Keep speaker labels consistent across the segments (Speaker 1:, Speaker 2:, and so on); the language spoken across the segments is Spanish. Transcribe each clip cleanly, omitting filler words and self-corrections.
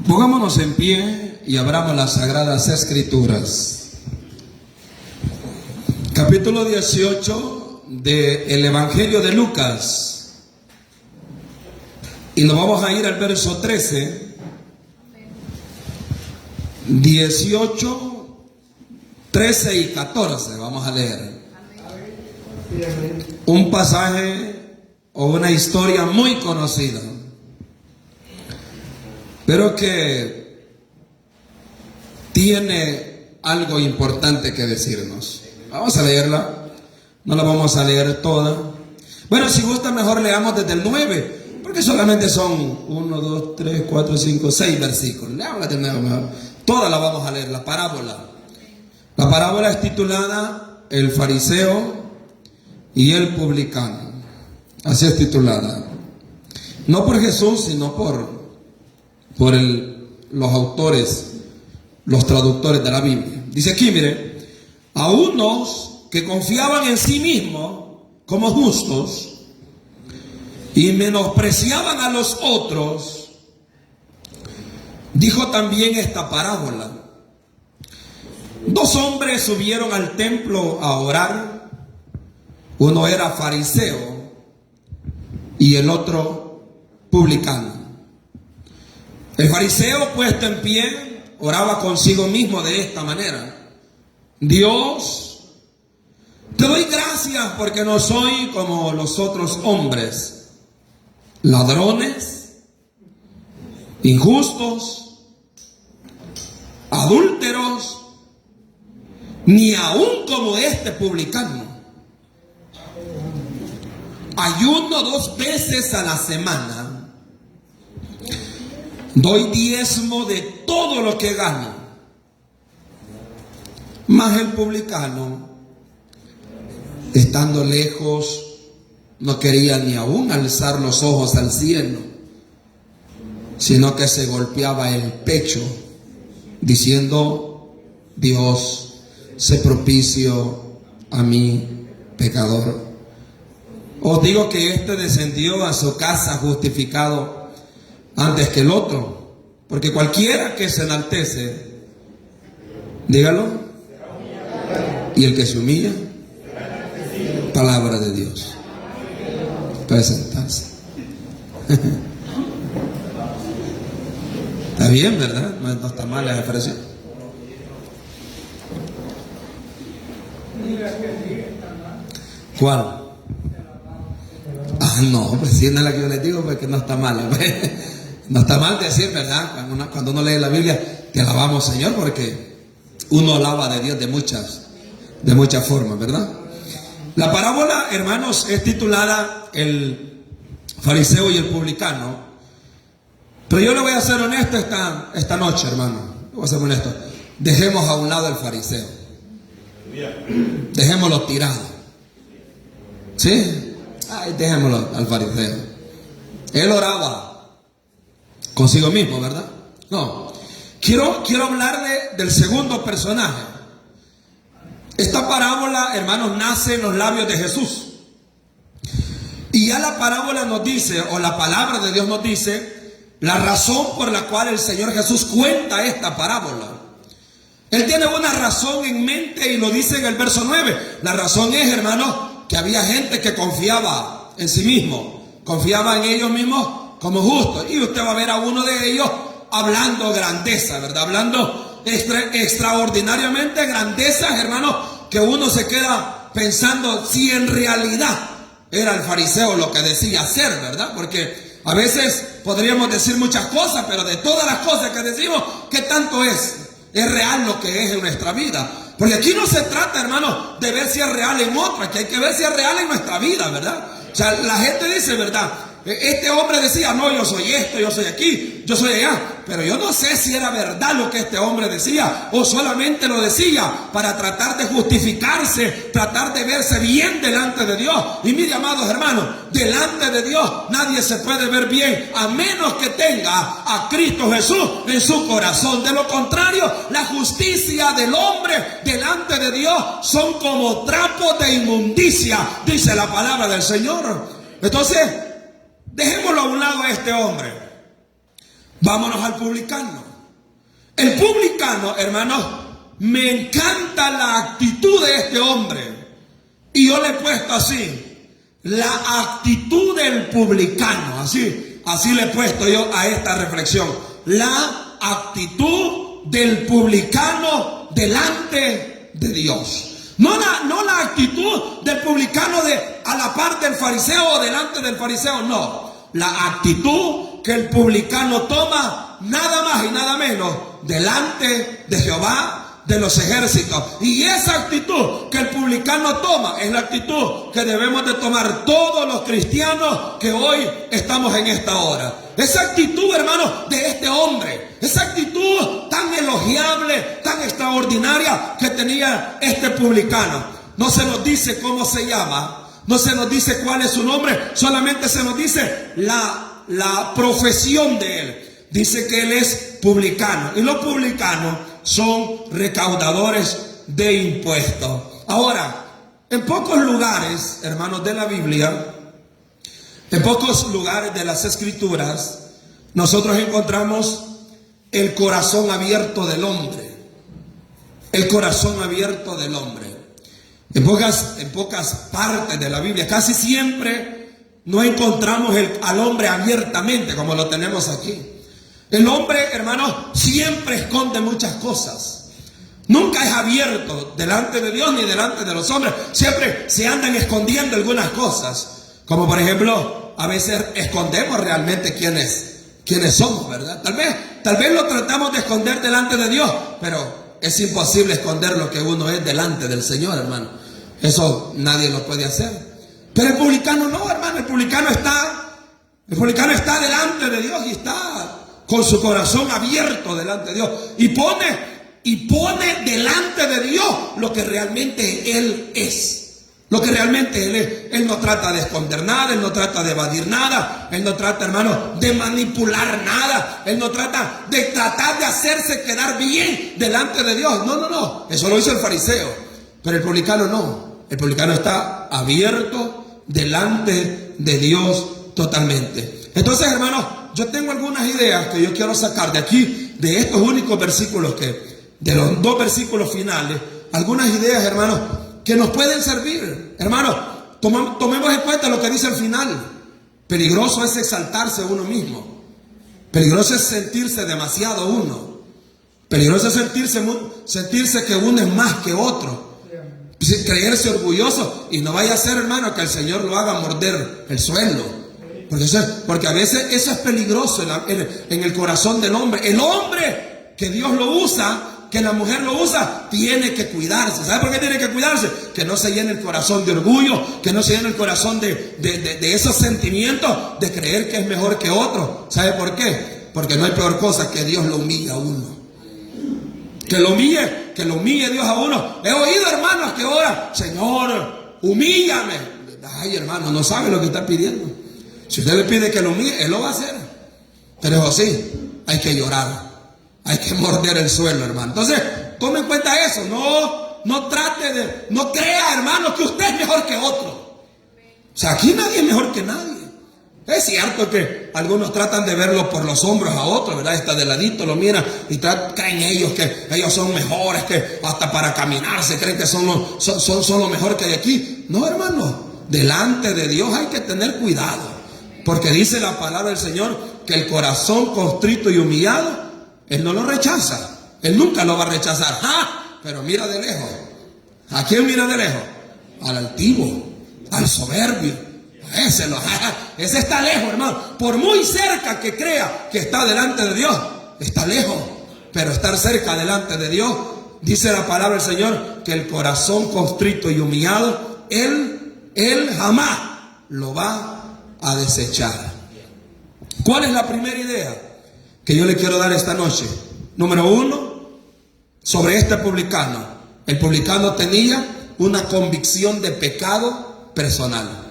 Speaker 1: Pongámonos en pie y abramos las Sagradas Escrituras. Capítulo 18 del Evangelio de Lucas. Y nos vamos a ir al verso 13, 18, 13 y 14. Vamos a leer un pasaje o una historia muy conocida, pero que tiene algo importante que decirnos. Vamos a leerla, no la vamos a leer toda. Bueno, si gusta mejor leamos desde el 9, porque solamente son 1, 2, 3, 4, 5, 6 versículos. Leámosla del 9 mejor. Toda la vamos a leer, la parábola. La parábola es titulada El fariseo y el publicano. Así es titulada. No por Jesús, sino por los autores, los traductores de la Biblia. Dice aquí, mire, a unos que confiaban en sí mismos como justos y menospreciaban a los otros, dijo también esta parábola. Dos hombres subieron al templo a orar. Uno era fariseo y el otro publicano. El fariseo, puesto en pie, oraba consigo mismo de esta manera: Dios, te doy gracias porque no soy como los otros hombres, ladrones, injustos, adúlteros, ni aún como este publicano. Ayuno 2 veces a la semana. Doy diezmo de todo lo que gano. Mas el publicano, estando lejos, no quería ni aún alzar los ojos al cielo, sino que se golpeaba el pecho, diciendo: Dios, sé propicio a mí, pecador. Os digo que este descendió a su casa justificado antes que el otro, porque cualquiera que se enaltece, dígalo, y el que se humilla, palabra de Dios. Puede sentarse. Está bien, ¿verdad? No está mal la expresión. ¿Cuál? No, pues si no es la que yo les digo, porque no está mal. No está mal decir, ¿verdad? Cuando uno lee la Biblia, te alabamos, Señor, porque uno alaba de Dios de muchas formas, ¿verdad? La parábola, hermanos, es titulada El fariseo y el publicano. Pero yo le voy a ser honesto esta noche, hermano. Voy a ser honesto. Dejemos a un lado el fariseo. Dejémoslo tirado. ¿Sí? Ay, dejémoslo al fariseo. Él oraba consigo mismo, ¿verdad? No. Quiero hablarle del segundo personaje. Esta parábola, hermanos, nace en los labios de Jesús. Y ya la parábola nos dice, o la palabra de Dios nos dice, la razón por la cual el Señor Jesús cuenta esta parábola. Él tiene una razón en mente y lo dice en el verso 9. La razón es, hermanos, que había gente que confiaba en sí mismo, confiaba en ellos mismos como justos. Y usted va a ver a uno de ellos hablando grandeza, ¿verdad? Hablando extraordinariamente grandezas, hermanos, que uno se queda pensando si en realidad era el fariseo lo que decía ser, ¿verdad? Porque a veces podríamos decir muchas cosas, pero de todas las cosas que decimos, ¿qué tanto es real lo que es en nuestra vida? Porque aquí no se trata, hermano, de ver si es real en otra, que hay que ver si es real en nuestra vida, ¿verdad? O sea, la gente dice, ¿verdad? Este hombre decía, no, yo soy esto, yo soy aquí, yo soy allá. Pero yo no sé si era verdad lo que este hombre decía, o solamente lo decía para tratar de justificarse, tratar de verse bien delante de Dios. Y mis amados hermanos, delante de Dios nadie se puede ver bien a menos que tenga a Cristo Jesús en su corazón. De lo contrario, la justicia del hombre delante de Dios son como trapos de inmundicia, dice la palabra del Señor. Entonces, dejémoslo a un lado a este hombre. Vámonos al publicano. El publicano, hermanos, me encanta la actitud de este hombre. Y yo le he puesto así, la actitud del publicano. Así le he puesto yo a esta reflexión. La actitud del publicano delante de Dios. No la actitud del publicano a la par del fariseo o delante del fariseo, no. La actitud que el publicano toma nada más y nada menos delante de Jehová de los ejércitos. Y esa actitud que el publicano toma es la actitud que debemos de tomar todos los cristianos que hoy estamos en esta hora. Esa actitud, hermanos, de este hombre, esa actitud tan elogiable, tan extraordinaria que tenía este publicano. No se nos dice cómo se llama, no se nos dice cuál es su nombre, solamente se nos dice la profesión de él. Dice que él es publicano, y los publicanos son recaudadores de impuestos. Ahora, en pocos lugares, hermanos, de la Biblia, en pocos lugares de las Escrituras, nosotros encontramos el corazón abierto del hombre. El corazón abierto del hombre. En pocas partes de la Biblia, casi siempre no encontramos al hombre abiertamente como lo tenemos aquí. El hombre, hermano, siempre esconde muchas cosas. Nunca es abierto delante de Dios ni delante de los hombres. Siempre se andan escondiendo algunas cosas. Como por ejemplo, a veces escondemos realmente quiénes somos, ¿verdad? Tal vez lo tratamos de esconder delante de Dios, pero es imposible esconder lo que uno es delante del Señor, hermano. Eso nadie lo puede hacer. Pero el publicano no, hermano. El publicano está delante de Dios y está con su corazón abierto delante de Dios. Y pone delante de Dios lo que realmente Él es. Lo que realmente Él es. Él no trata de esconder nada, Él no trata de evadir nada, Él no trata, hermano, de manipular nada, Él no trata de hacerse quedar bien delante de Dios. No. Eso lo hizo el fariseo. Pero el publicano no. El publicano está abierto delante de Dios totalmente. Entonces, hermanos, yo tengo algunas ideas que yo quiero sacar de aquí, de estos únicos versículos de los dos versículos finales, algunas ideas, hermanos, que nos pueden servir. Hermanos, tomemos en cuenta lo que dice al final. Peligroso es exaltarse uno mismo. Peligroso es sentirse demasiado uno. Peligroso es sentirse que uno es más que otro. Creerse orgulloso y no vaya a ser, hermano, que el Señor lo haga morder el suelo. Porque a veces eso es peligroso en el corazón del hombre. El hombre que Dios lo usa, que la mujer lo usa, tiene que cuidarse. ¿Sabe por qué tiene que cuidarse? Que no se llene el corazón de orgullo, que no se llene el corazón de esos sentimientos de creer que es mejor que otro. ¿Sabe por qué? Porque no hay peor cosa que Dios lo humille a uno. Que lo humille Dios a uno. He oído hermanos que oran: Señor, humíllame. Ay, hermano, no sabe lo que está pidiendo. Si usted le pide que lo humille, Él lo va a hacer. Pero eso sí, hay que llorar, hay que morder el suelo, hermano. Entonces, tome en cuenta eso. No crea, hermano, que usted es mejor que otro. O sea, aquí nadie es mejor que nadie. Es cierto que algunos tratan de verlo por los hombros a otros, ¿verdad? Está de ladito, lo miran y creen ellos que ellos son mejores, que hasta para caminar se creen que son lo mejor que hay aquí. No, hermano, delante de Dios hay que tener cuidado. Porque dice la palabra del Señor que el corazón contrito y humillado, Él no lo rechaza. Él nunca lo va a rechazar. ¡Ah! Pero mira de lejos. ¿A quién mira de lejos? Al altivo, al soberbio. Ese está lejos, hermano. Por muy cerca que crea que está delante de Dios, está lejos. Pero estar cerca delante de Dios, dice la palabra del Señor, que el corazón contrito y humillado, Él jamás lo va a desechar. ¿Cuál es la primera idea que yo le quiero dar esta noche? Número 1, sobre este publicano. El publicano tenía una convicción de pecado personal.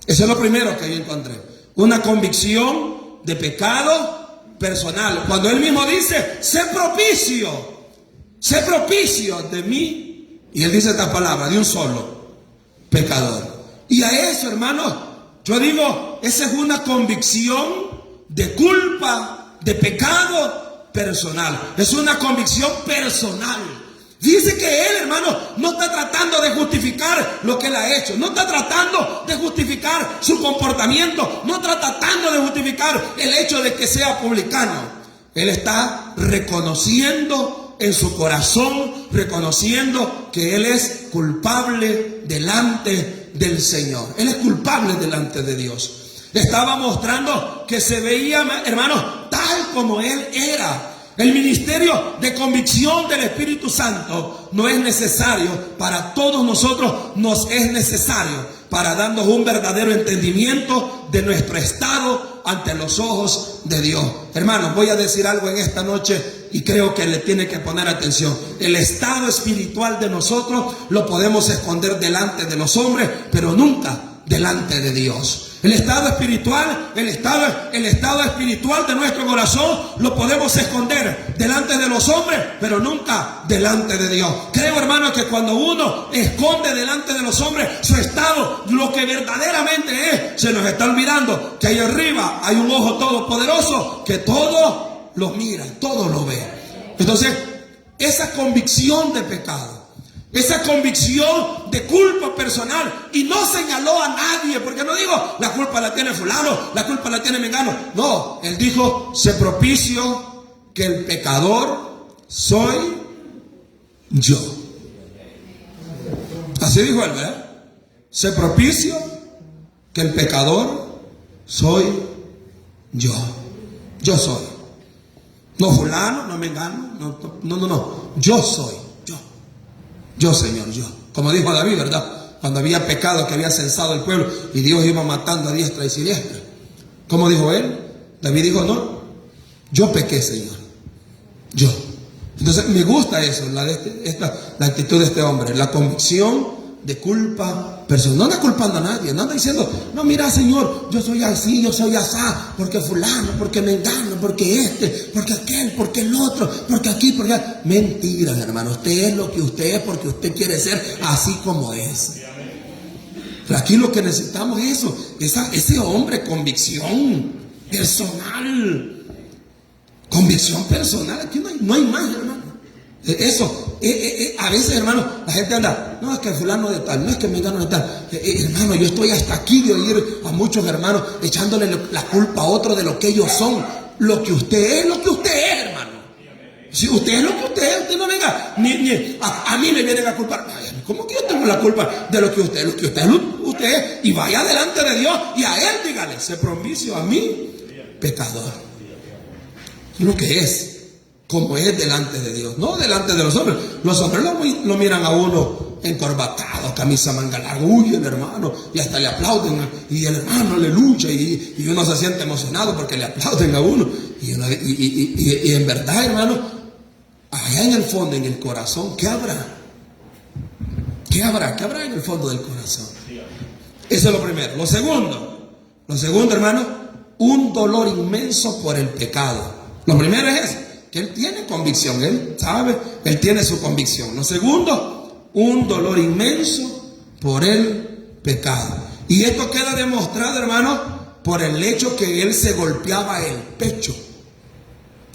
Speaker 1: Eso es lo primero que yo encontré. Una convicción de pecado personal. Cuando él mismo dice: sé propicio de mí. Y él dice esta palabra: de un solo pecador. Y a eso, hermanos, yo digo, esa es una convicción de culpa, de pecado personal. Es una convicción personal. Dice que él, hermano, no está tratando de justificar lo que él ha hecho. No está tratando de justificar su comportamiento. No está tratando de justificar el hecho de que sea publicano. Él está reconociendo en su corazón, reconociendo que él es culpable delante del Señor. Él es culpable delante de Dios. Estaba mostrando que se veía, hermano, tal como él era. El ministerio de convicción del Espíritu Santo no es necesario para todos nosotros, nos es necesario para darnos un verdadero entendimiento de nuestro estado ante los ojos de Dios. Hermanos, voy a decir algo en esta noche y creo que le tiene que poner atención. El estado espiritual de nosotros lo podemos esconder delante de los hombres, pero nunca delante de Dios. El estado espiritual, el estado espiritual de nuestro corazón lo podemos esconder delante de los hombres, pero nunca delante de Dios. Creo, hermano, que cuando uno esconde delante de los hombres su estado, lo que verdaderamente es, se nos está olvidando que ahí arriba hay un ojo todopoderoso que todo lo mira, todo lo ve. Entonces, esa convicción de pecado, esa convicción de culpa personal, y no señaló a nadie, porque no digo la culpa la tiene fulano, la culpa la tiene mengano. No, él dijo: se propicio que el pecador soy yo. Así dijo él, ¿verdad? Se propicio que el pecador soy yo. Yo soy. No fulano, no mengano, no. Yo soy. Yo, Señor, yo. Como dijo David, ¿verdad? Cuando había pecado, que había censado el pueblo y Dios iba matando a diestra y siniestra. ¿Cómo dijo él? David dijo: no, yo pequé, Señor. Yo. Entonces me gusta eso, la actitud de este hombre, la convicción de culpa personal. No anda culpando a nadie, no anda diciendo: no, mira, Señor, yo soy así, yo soy asá, porque fulano, porque mengano, porque porque aquel, porque el otro, porque aquí, porque allá. Mentiras, hermano. Usted es lo que usted es porque usted quiere ser así como es. Pero aquí lo que necesitamos es eso, ese hombre, convicción personal. Convicción personal. Aquí no hay más, hermano. Eso, a veces, hermano, la gente anda: no, es que fulano de tal, no es que mengano de tal. Hermano, yo estoy hasta aquí de oír a muchos hermanos echándole la culpa a otros de lo que ellos son. Lo que usted es, hermano. Si usted es lo que usted es, usted no venga, ni a mí me vienen a culpar. Ay, ¿cómo que yo tengo la culpa de lo que usted es? Lo que usted es, y vaya delante de Dios y a Él dígale: se propicio a mí, pecador. Lo que es, como es delante de Dios, no delante de los hombres. Los hombres lo miran a uno encorbatado, camisa manga larga, uy, el hermano, y hasta le aplauden, y el hermano aleluya, y uno se siente emocionado porque le aplauden a uno, y en verdad, hermano, allá en el fondo, en el corazón, ¿qué habrá? ¿Qué habrá en el fondo del corazón? Eso es lo primero. Lo segundo, hermano, un dolor inmenso por el pecado. Lo primero es eso, que él tiene convicción, él sabe, él tiene su convicción. Lo segundo, un dolor inmenso por el pecado. Y esto queda demostrado, hermano, por el hecho que él se golpeaba el pecho.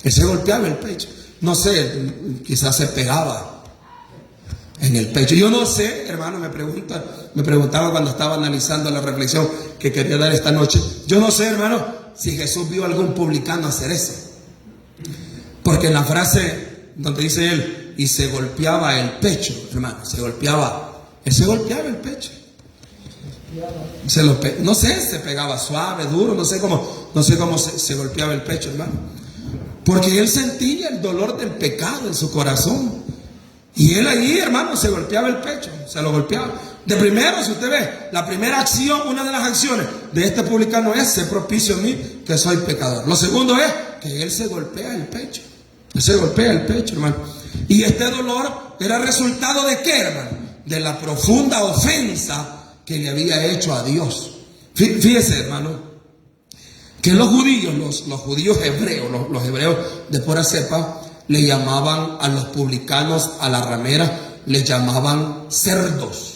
Speaker 1: Él se golpeaba el pecho. No sé, quizás se pegaba en el pecho. Yo no sé, hermano, me preguntaba cuando estaba analizando la reflexión que quería dar esta noche. Yo no sé, hermano, si Jesús vio a algún publicano hacer eso. Porque en la frase donde dice él: y se golpeaba el pecho, hermano, él se golpeaba el pecho. No sé, se pegaba suave, duro, no sé cómo se golpeaba el pecho, hermano. Porque él sentía el dolor del pecado en su corazón. Y él allí, hermano, se golpeaba el pecho, se lo golpeaba. De primero, si usted ve, la primera acción, una de las acciones de este publicano es: se propicio a mí, que soy pecador. Lo segundo es que él se golpea el pecho. Él se golpea el pecho, hermano. Y este dolor era resultado de ¿qué, hermano? De la profunda ofensa que le había hecho a Dios. Fíjese, hermano, que los judíos hebreos, los hebreos de pura cepa, le llamaban a los publicanos, a la ramera, le llamaban cerdos.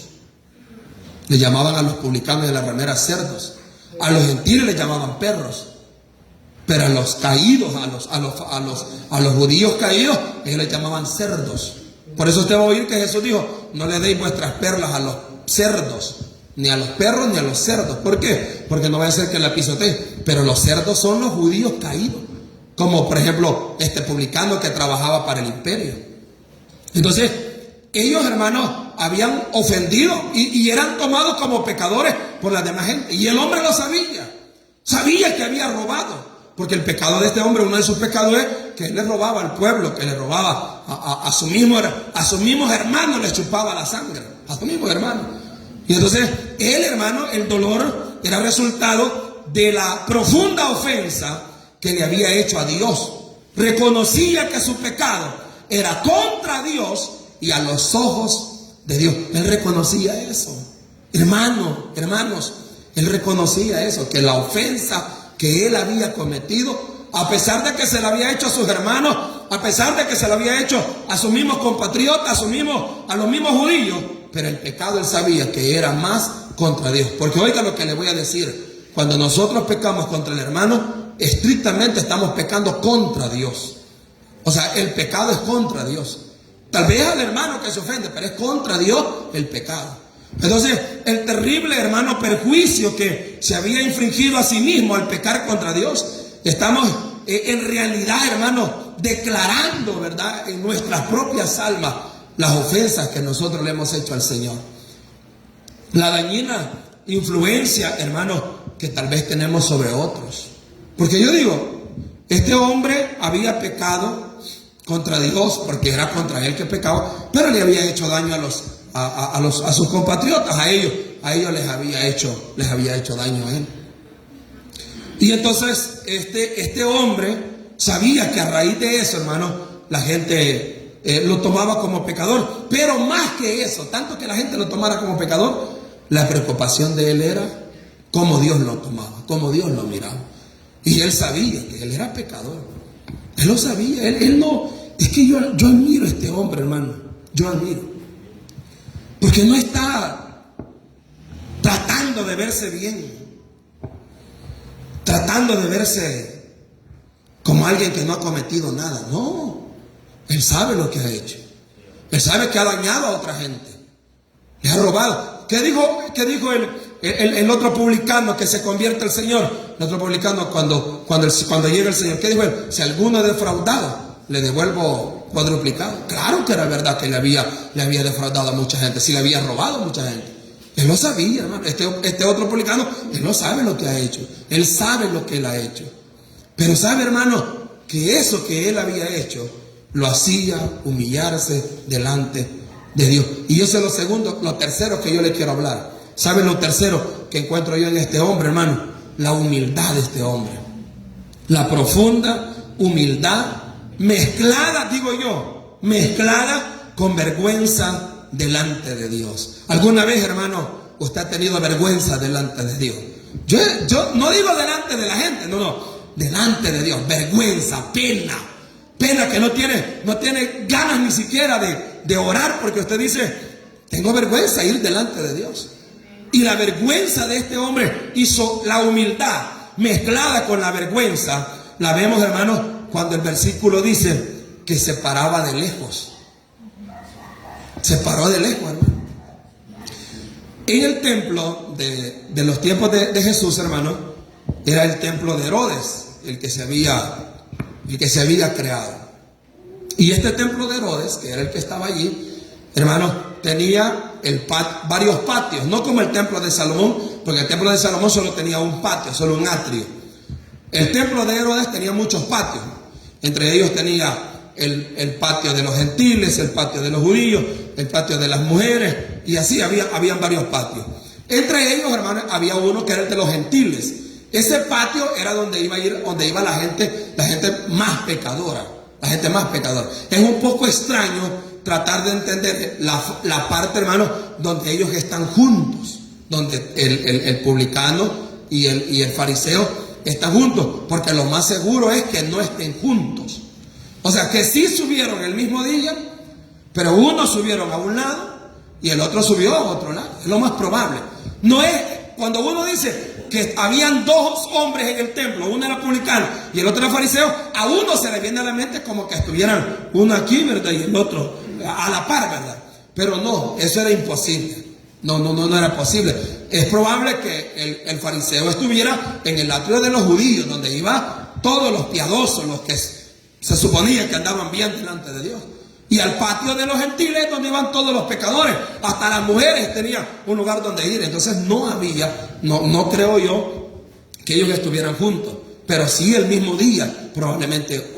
Speaker 1: Le llamaban a los publicanos de la ramera cerdos. A los gentiles le llamaban perros. Pero a los caídos, a los judíos caídos, ellos les llamaban cerdos. Por eso usted va a oír que Jesús dijo: no le deis vuestras perlas a los cerdos, ni a los perros ni a los cerdos. ¿Por qué? Porque no va a ser que la pisotee. Pero los cerdos son los judíos caídos, como por ejemplo este publicano que trabajaba para el imperio. Entonces ellos, hermanos, habían ofendido y eran tomados como pecadores por la demás gente. Y el hombre lo sabía que había robado. Porque el pecado de este hombre, uno de sus pecados es que él le robaba al pueblo, que le robaba a sus mismos hermanos, les chupaba la sangre, a sus mismos hermanos. Y entonces él, hermano, el dolor era resultado de la profunda ofensa que le había hecho a Dios. Reconocía que su pecado era contra Dios y a los ojos de Dios. Él reconocía eso. Hermanos, él reconocía eso, que la ofensa que él había cometido, a pesar de que se lo había hecho a sus hermanos, a pesar de que se lo había hecho a sus mismos compatriotas, a los mismos judíos, pero el pecado él sabía que era más contra Dios. Porque oiga lo que le voy a decir: cuando nosotros pecamos contra el hermano, estrictamente estamos pecando contra Dios. O sea, el pecado es contra Dios. Tal vez al hermano que se ofende, pero es contra Dios el pecado. Entonces, el terrible, hermano, perjuicio que se había infringido a sí mismo al pecar contra Dios, estamos en realidad, hermano, declarando, ¿verdad?, en nuestras propias almas las ofensas que nosotros le hemos hecho al Señor. La dañina influencia, hermano, que tal vez tenemos sobre otros. Porque yo digo, este hombre había pecado contra Dios porque era contra él que pecaba, pero le había hecho daño a sus compatriotas, a ellos les había hecho daño a él. Y entonces este hombre sabía que a raíz de eso, hermano, la gente lo tomaba como pecador. Pero más que eso, tanto que la gente lo tomara como pecador, la preocupación de él era cómo Dios lo tomaba, cómo Dios lo miraba. Y él sabía que él era pecador. Él lo sabía. Él no. Es que yo admiro a este hombre, hermano. Yo admiro. Porque no está tratando de verse bien, tratando de verse como alguien que no ha cometido nada. No, él sabe lo que ha hecho. Él sabe que ha dañado a otra gente, le ha robado. ¿Qué dijo el otro publicano que se convierte al Señor? El otro publicano cuando llega el Señor, ¿qué dijo él? Si alguno ha defraudado, le devuelvo cuadruplicado. Claro que era verdad que le había defraudado a mucha gente, si le había robado a mucha gente. Él lo sabía, hermano. Este otro publicano, él no sabe lo que ha hecho. Él sabe lo que él ha hecho. Pero sabe, hermano, que eso que él había hecho lo hacía humillarse delante de Dios. Y eso es lo tercero que yo le quiero hablar. ¿Saben lo tercero que encuentro yo en este hombre, hermano? La humildad de este hombre. La profunda humildad mezclada, digo yo, mezclada con vergüenza delante de Dios. ¿Alguna vez, hermano, usted ha tenido vergüenza delante de Dios? Yo no digo delante de la gente, no, delante de Dios. Vergüenza, pena que no tiene ganas ni siquiera de orar, porque usted dice: tengo vergüenza de ir delante de Dios. Y la vergüenza de este hombre hizo la humildad mezclada con la vergüenza. La vemos, hermano, cuando el versículo dice que se paraba de lejos. Se paró de lejos, hermano. En el templo de los tiempos de Jesús, hermano, era el templo de Herodes, el que se había creado. Y este templo de Herodes, que era el que estaba allí, hermano, tenía varios patios, no como el templo de Salomón, porque el templo de Salomón solo tenía un patio, solo un atrio. El templo de Herodes tenía muchos patios. Entre ellos tenía el patio de los gentiles, el patio de los judíos, el patio de las mujeres, y así habían varios patios. Entre ellos, hermanos, había uno que era el de los gentiles. Ese patio era donde iba la gente más pecadora, Es un poco extraño tratar de entender la parte, hermano, donde ellos están juntos, donde el publicano y el fariseo están juntos, porque lo más seguro es que no estén juntos. O sea, que sí subieron el mismo día, pero uno subieron a un lado y el otro subió a otro lado. Es lo más probable. No es, cuando uno dice que habían dos hombres en el templo, uno era publicano y el otro era fariseo, a uno se le viene a la mente como que estuvieran uno aquí, ¿verdad? Y el otro a la par, ¿verdad? Pero no, eso era imposible. No era posible. Es probable que el fariseo estuviera en el atrio de los judíos, donde iban todos los piadosos, los que se suponía que andaban bien delante de Dios. Y al patio de los gentiles, donde iban todos los pecadores. Hasta las mujeres tenían un lugar donde ir. Entonces no creo yo que ellos estuvieran juntos. Pero sí el mismo día probablemente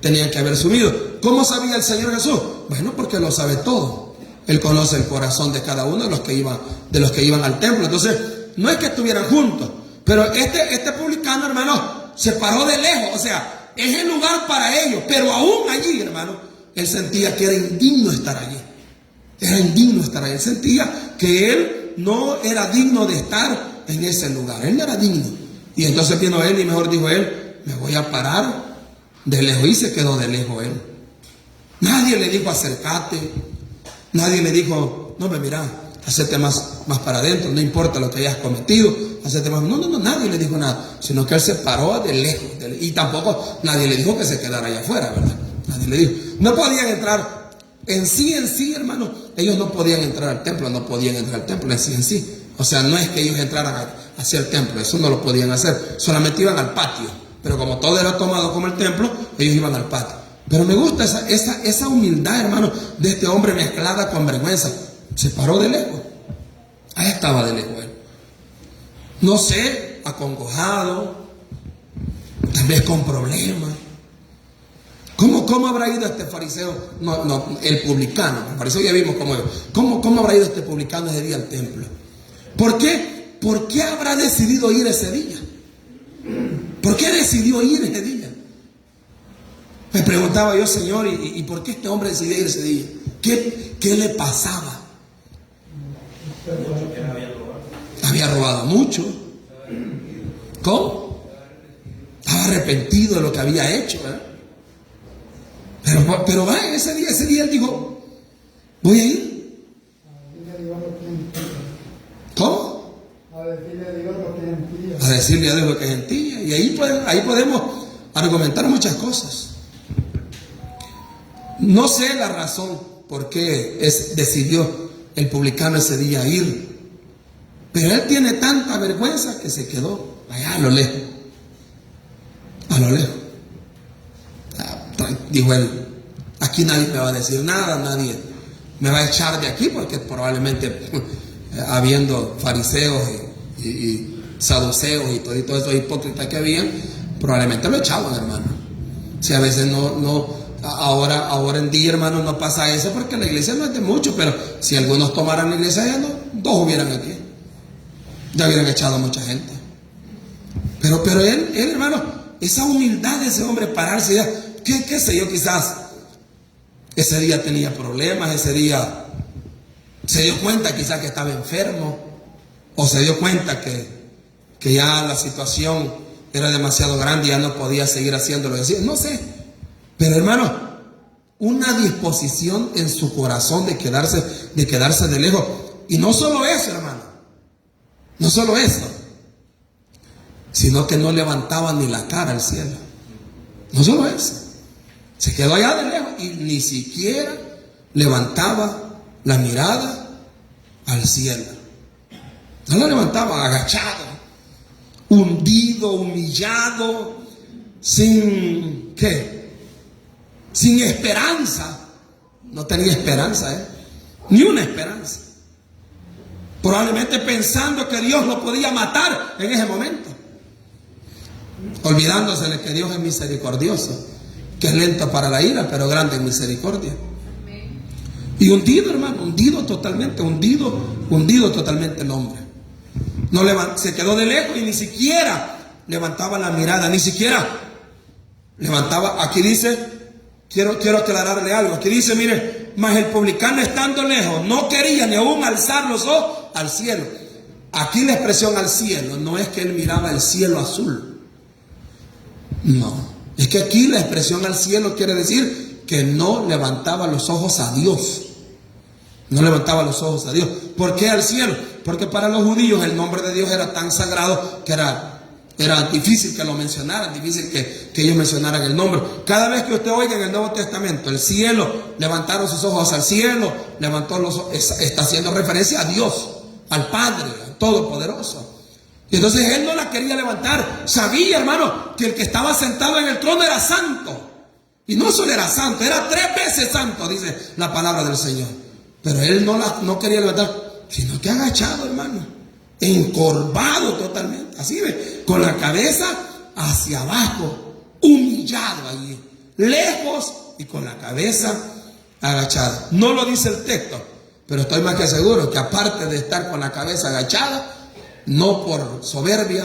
Speaker 1: tenían que haber subido. ¿Cómo sabía el Señor Jesús? Bueno, porque lo sabe todo. Él conoce el corazón de cada uno de los que iban al templo. Entonces, no es que estuvieran juntos. Pero este publicano, hermano, se paró de lejos. O sea, es el lugar para ellos. Pero aún allí, hermano, él sentía que era indigno estar allí. Era indigno estar allí. Él sentía que él no era digno de estar en ese lugar. Él no era digno. Y entonces vino él y mejor dijo él, me voy a parar de lejos. Y se quedó de lejos él. Nadie le dijo acércate. Nadie le dijo, no, pero mira, hacete más para adentro, no importa lo que hayas cometido, hacete más. No, nadie le dijo nada, sino que él se paró de lejos. Y tampoco nadie le dijo que se quedara allá afuera, ¿verdad? Nadie le dijo. No podían entrar en sí, hermano. Ellos no podían entrar al templo, no podían entrar al templo en sí. O sea, no es que ellos entraran hacia el templo, eso no lo podían hacer. Solamente iban al patio. Pero como todo era tomado como el templo, ellos iban al patio. Pero me gusta esa humildad, hermano, de este hombre mezclada con vergüenza. Se paró de lejos. Ahí estaba de lejos él. No sé, acongojado, tal vez con problemas. ¿Cómo habrá ido este fariseo? El publicano. El fariseo ya vimos cómo iba. ¿Cómo habrá ido este publicano ese día al templo? ¿Por qué? ¿Por qué habrá decidido ir ese día? ¿Por qué decidió ir ese día? Me preguntaba yo, Señor, ¿y por qué este hombre decidió ir ese día? ¿Qué le pasaba? Había robado mucho. ¿Cómo? Estaba arrepentido de lo que había hecho, ¿verdad? Pero va, ese día él dijo, voy a ir. ¿Cómo? A decirle a Dios lo que es gentilla. A decirle a Dios lo que es gentilla. Y ahí podemos argumentar muchas cosas. No sé la razón por qué decidió el publicano ese día ir. Pero él tiene tanta vergüenza que se quedó allá a lo lejos. A lo lejos. Dijo él, aquí nadie me va a decir nada, nadie me va a echar de aquí, porque probablemente habiendo fariseos y saduceos y todos esos hipócritas que habían, probablemente lo echaban, hermano. Si a veces ahora en día, hermano, no pasa eso porque la iglesia no es de mucho, pero si algunos tomaran la iglesia, ya dos hubieran aquí, ya hubieran echado a mucha gente. Pero él, hermano, esa humildad de ese hombre, pararse ya, qué sé yo, quizás ese día tenía problemas, ese día se dio cuenta quizás que estaba enfermo, o se dio cuenta que ya la situación era demasiado grande y ya no podía seguir haciendo lo que hacía, no sé. Pero hermano, una disposición en su corazón de quedarse de lejos. Y no solo eso, hermano, no solo eso, sino que no levantaba ni la cara al cielo. No solo eso. Se quedó allá de lejos y ni siquiera levantaba la mirada al cielo. No la levantaba, agachado, hundido, humillado, sin esperanza. No tenía esperanza, ni una esperanza. Probablemente pensando que Dios lo podía matar en ese momento, olvidándose de que Dios es misericordioso, que es lento para la ira, pero grande en misericordia. Y hundido, hermano, hundido totalmente el hombre. Se quedó de lejos y ni siquiera levantaba la mirada, ni siquiera levantaba. Aquí dice, quiero aclararle algo. Aquí dice, mire, mas el publicano estando lejos no quería ni aún alzar los ojos al cielo. Aquí la expresión al cielo no es que él miraba el cielo azul. No. Es que aquí la expresión al cielo quiere decir que no levantaba los ojos a Dios. No levantaba los ojos a Dios. ¿Por qué al cielo? Porque para los judíos el nombre de Dios era tan sagrado que era difícil que lo mencionaran, difícil que ellos mencionaran el nombre. Cada vez que usted oiga en el Nuevo Testamento el cielo, levantaron sus ojos al cielo, levantó los ojos, está haciendo referencia a Dios, al Padre, al Todopoderoso. Y entonces él no la quería levantar. Sabía, hermano, que el que estaba sentado en el trono era santo. Y no solo era santo, era 3 veces santo, dice la palabra del Señor. Pero él no quería levantar, sino que agachado, hermano, encorvado totalmente, así ve, con la cabeza hacia abajo, humillado allí, lejos y con la cabeza agachada. No lo dice el texto, pero estoy más que seguro que aparte de estar con la cabeza agachada, no por soberbia,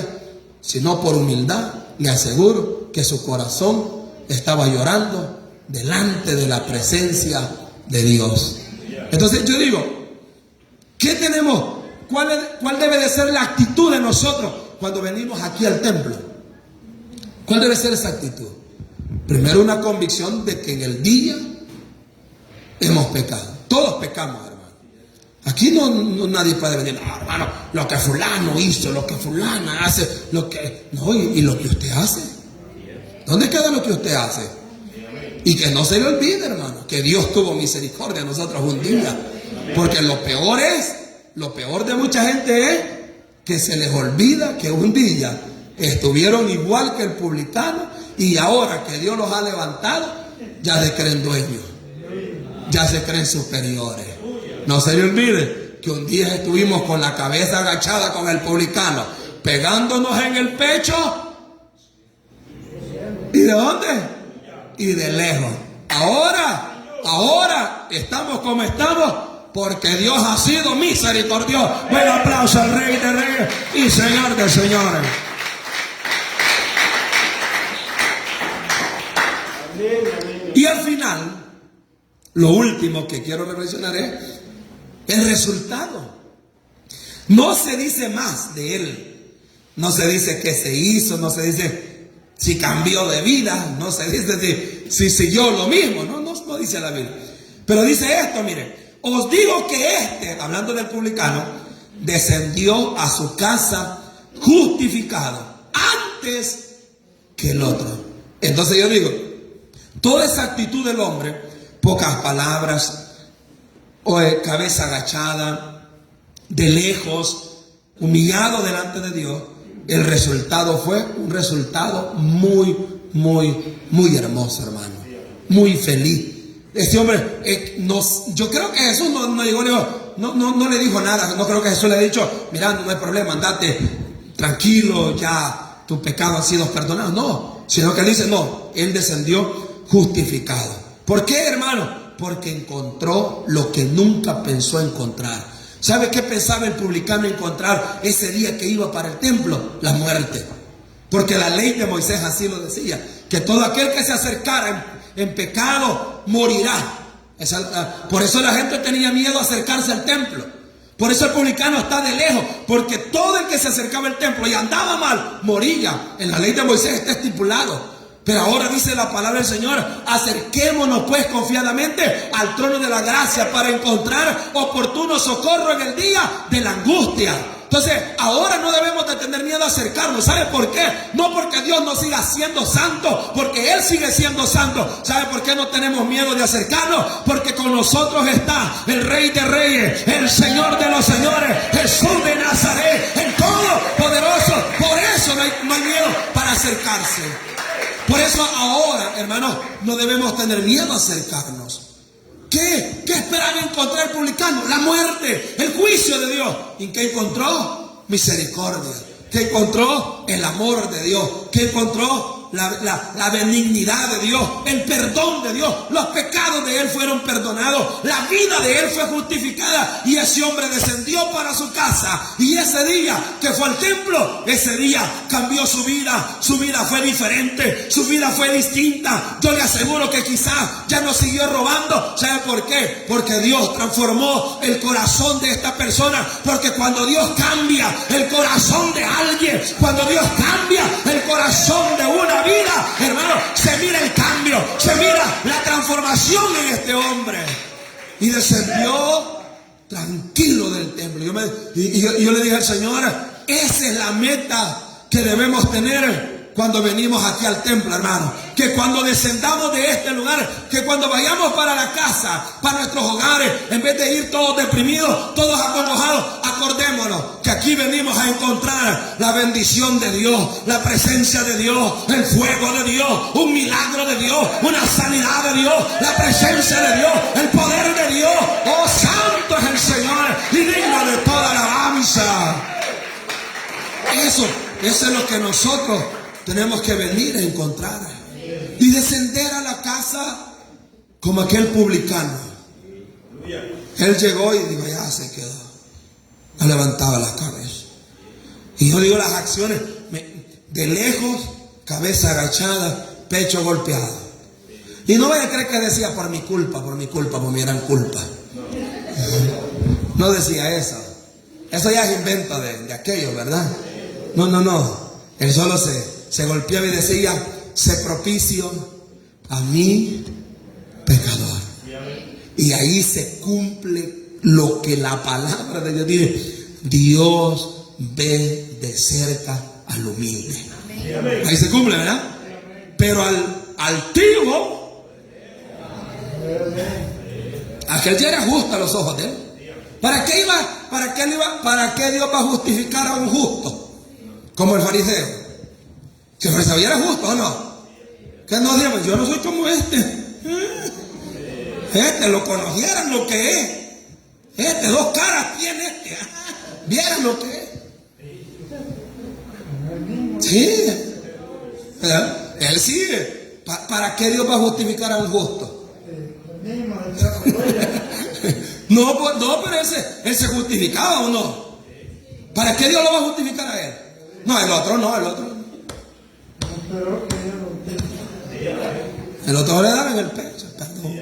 Speaker 1: sino por humildad, le aseguro que su corazón estaba llorando delante de la presencia de Dios. Entonces yo digo, ¿qué tenemos? ¿Cuál debe de ser la actitud de nosotros cuando venimos aquí al templo? ¿Cuál debe ser esa actitud? Primero, una convicción de que en el día hemos pecado. Todos pecamos, hermano. Aquí no nadie puede venir, no, hermano, lo que fulano hizo, lo que fulana hace, y lo que usted hace. ¿Dónde queda lo que usted hace? Y que no se le olvide, hermano, que Dios tuvo misericordia de nosotros un día. Porque lo peor de mucha gente es que se les olvida que un día estuvieron igual que el publicano y ahora que Dios los ha levantado, ya se creen dueños, ya se creen superiores. No se le olvide que un día estuvimos con la cabeza agachada con el publicano, pegándonos en el pecho. ¿Y de dónde? Y de lejos. Ahora estamos como estamos porque Dios ha sido misericordioso. Buen aplauso al Rey de Reyes y Señor de Señores. Y al final, lo último que quiero reflexionar es el resultado. No se dice más de él. No se dice qué se hizo, no se dice si cambió de vida, no se dice si siguió lo mismo, no dice la Biblia. Pero dice esto, mire, os digo que hablando del publicano, descendió a su casa justificado antes que el otro. Entonces yo digo, toda esa actitud del hombre, pocas palabras, cabeza agachada, de lejos, humillado delante de Dios, el resultado fue un resultado muy, muy, muy hermoso, hermano. Muy feliz. Este hombre, yo creo que Jesús no le dijo nada. No creo que Jesús le haya dicho, mira, no hay problema, andate tranquilo, ya tu pecado ha sido perdonado. No, sino que él dice, no, él descendió justificado. ¿Por qué, hermano? Porque encontró lo que nunca pensó encontrar. ¿Sabe qué pensaba el publicano encontrar ese día que iba para el templo? La muerte. Porque la ley de Moisés así lo decía, que todo aquel que se acercara en pecado morirá. Por eso la gente tenía miedo a acercarse al templo. Por eso el publicano está de lejos, porque todo el que se acercaba al templo y andaba mal, moría. En la ley de Moisés está estipulado. Pero ahora dice la palabra del Señor, acerquémonos pues confiadamente al trono de la gracia para encontrar oportuno socorro en el día de la angustia. Entonces, ahora no debemos de tener miedo a acercarnos. ¿Sabe por qué? No porque Dios no siga siendo santo, porque Él sigue siendo santo. ¿Sabe por qué no tenemos miedo de acercarnos? Porque con nosotros está el Rey de Reyes, el Señor de los Señores, Jesús de Nazaret, el Todopoderoso. Por eso no hay miedo para acercarse. Por eso ahora, hermanos, no debemos tener miedo a acercarnos. ¿Qué esperaba encontrar el publicano? La muerte, el juicio de Dios. ¿Y qué encontró? Misericordia. ¿Qué encontró? El amor de Dios. ¿Qué encontró? La benignidad de Dios, el perdón de Dios. Los pecados de él fueron perdonados, la vida de él fue justificada y ese hombre descendió para su casa. Y ese día que fue al templo, ese día cambió su vida fue diferente, su vida fue distinta. Yo le aseguro que quizás ya no siguió robando. ¿Sabe por qué? Porque Dios transformó el corazón de esta persona. Porque cuando Dios cambia el corazón de alguien, cuando Dios cambia el corazón de una vida, hermano, se mira el cambio, se mira la transformación en este hombre. Y descendió tranquilo del templo. Yo le dije al Señor, esa es la meta que debemos tener cuando venimos aquí al templo, hermano. Que cuando descendamos de este lugar, que cuando vayamos para la casa, para nuestros hogares, en vez de ir todos deprimidos, todos acongojados, acordémonos que aquí venimos a encontrar la bendición de Dios, la presencia de Dios, el fuego de Dios, un milagro de Dios, una sanidad de Dios, la presencia de Dios, el poder de Dios. Oh, santo es el Señor y digno de toda alabanza. Eso es lo que nosotros tenemos que venir a encontrar y descender a la casa como aquel publicano. Él llegó y dijo, ya se quedó. No levantaba la cabeza. Y yo digo las acciones, de lejos, cabeza agachada, pecho golpeado. Y no vaya a creer que decía por mi culpa, por mi gran culpa. No decía eso. Eso ya es invento de aquello, ¿verdad? No. Él solo se golpeaba y decía, sé propicio a mi pecador. Y ahí se cumple lo que la palabra de Dios dice: Dios ve de cerca al humilde. Ahí se cumple, ¿verdad? Pero al altivo, aquel ya era justo a los ojos de él. ¿Para qué Dios va a justificar a un justo como el fariseo? Si el fariseo era justo o no. Que no digamos, yo no soy como este. Este lo conocieran lo que es. Este 2 caras tiene este. Vieran lo que es. Sí. Él sigue. ¿Para qué Dios va a justificar a un justo? No, pero él se justificaba o no. ¿Para qué Dios lo va a justificar a él? No, el otro no. El otro le daba en el pecho, perdón.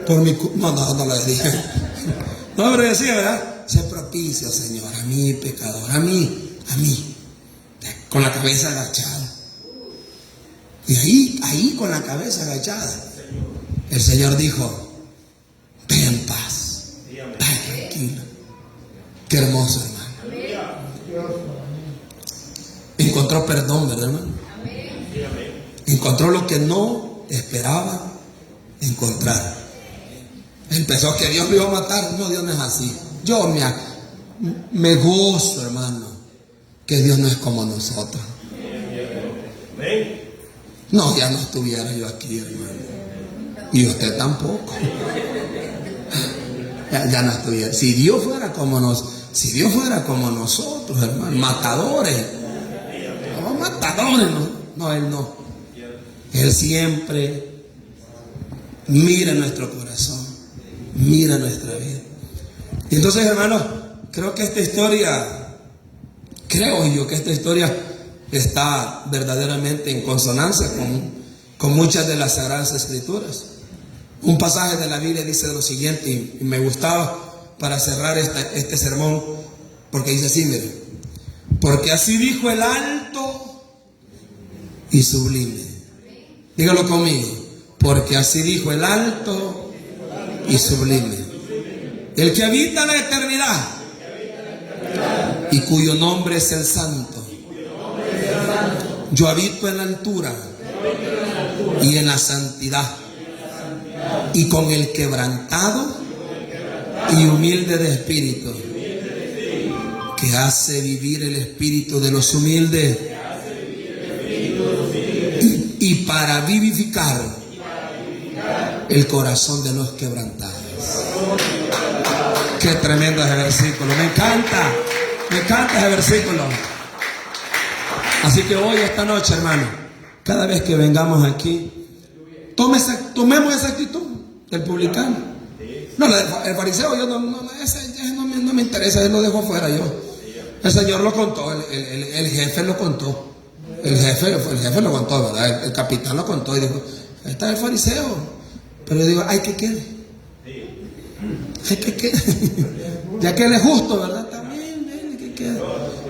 Speaker 1: Por mi no le dije. No, pero decía, ¿verdad? Sé propicio, Señor, a mi pecador, a mí. Con la cabeza agachada. Y ahí con la cabeza agachada, el Señor dijo, ve en paz, ay, tranquilo. Qué hermoso, hermano. Encontró perdón, ¿verdad, hermano? Encontró lo que no esperaba encontrar. Empezó que Dios lo iba a matar. No, Dios no es así. Yo me gozo, hermano, que Dios no es como nosotros. No, ya no estuviera yo aquí, hermano. Y usted tampoco. Ya no estuviera. Si Dios fuera como nosotros, hermano, matadores. No, matadores, no, Él no. Él siempre mira nuestro corazón, mira nuestra vida. Y entonces, hermanos, creo que esta historia está verdaderamente en consonancia con muchas de las Sagradas Escrituras. Un pasaje de la Biblia dice lo siguiente, y me gustaba para cerrar este sermón, porque dice así, mire: porque así dijo el alto y sublime. Dígalo conmigo: porque así dijo el alto y sublime, el que habita la eternidad y cuyo nombre es el Santo. Yo habito en la altura y en la santidad, y con el quebrantado y humilde de espíritu, que hace vivir el espíritu de los humildes, y para vivificar el corazón de los quebrantados. Qué tremendo ese versículo. Me encanta ese versículo. Así que hoy, esta noche, hermano, cada vez que vengamos aquí, tomemos esa actitud del publicano. No, el fariseo, ese no me interesa, él lo dejó fuera. El Señor lo contó, el jefe lo contó. El jefe lo contó, ¿verdad? El capitán lo contó y dijo: ahí está el fariseo. Pero yo digo, hay que quede. Ya que él es justo, ¿verdad? También, hay que quede.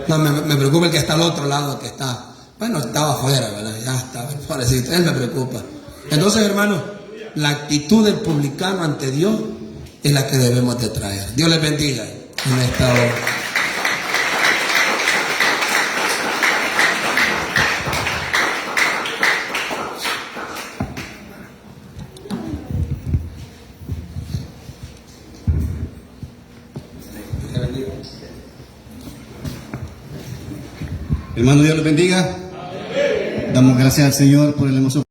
Speaker 1: No, me preocupa el que está al otro lado, que está, bueno, estaba afuera, ¿verdad? Ya estaba, pobrecito, él me preocupa. Entonces, hermano, la actitud del publicano ante Dios es la que debemos de traer. Dios les bendiga en esta hora.
Speaker 2: Hermano, Dios les bendiga. Damos gracias al Señor por el hermoso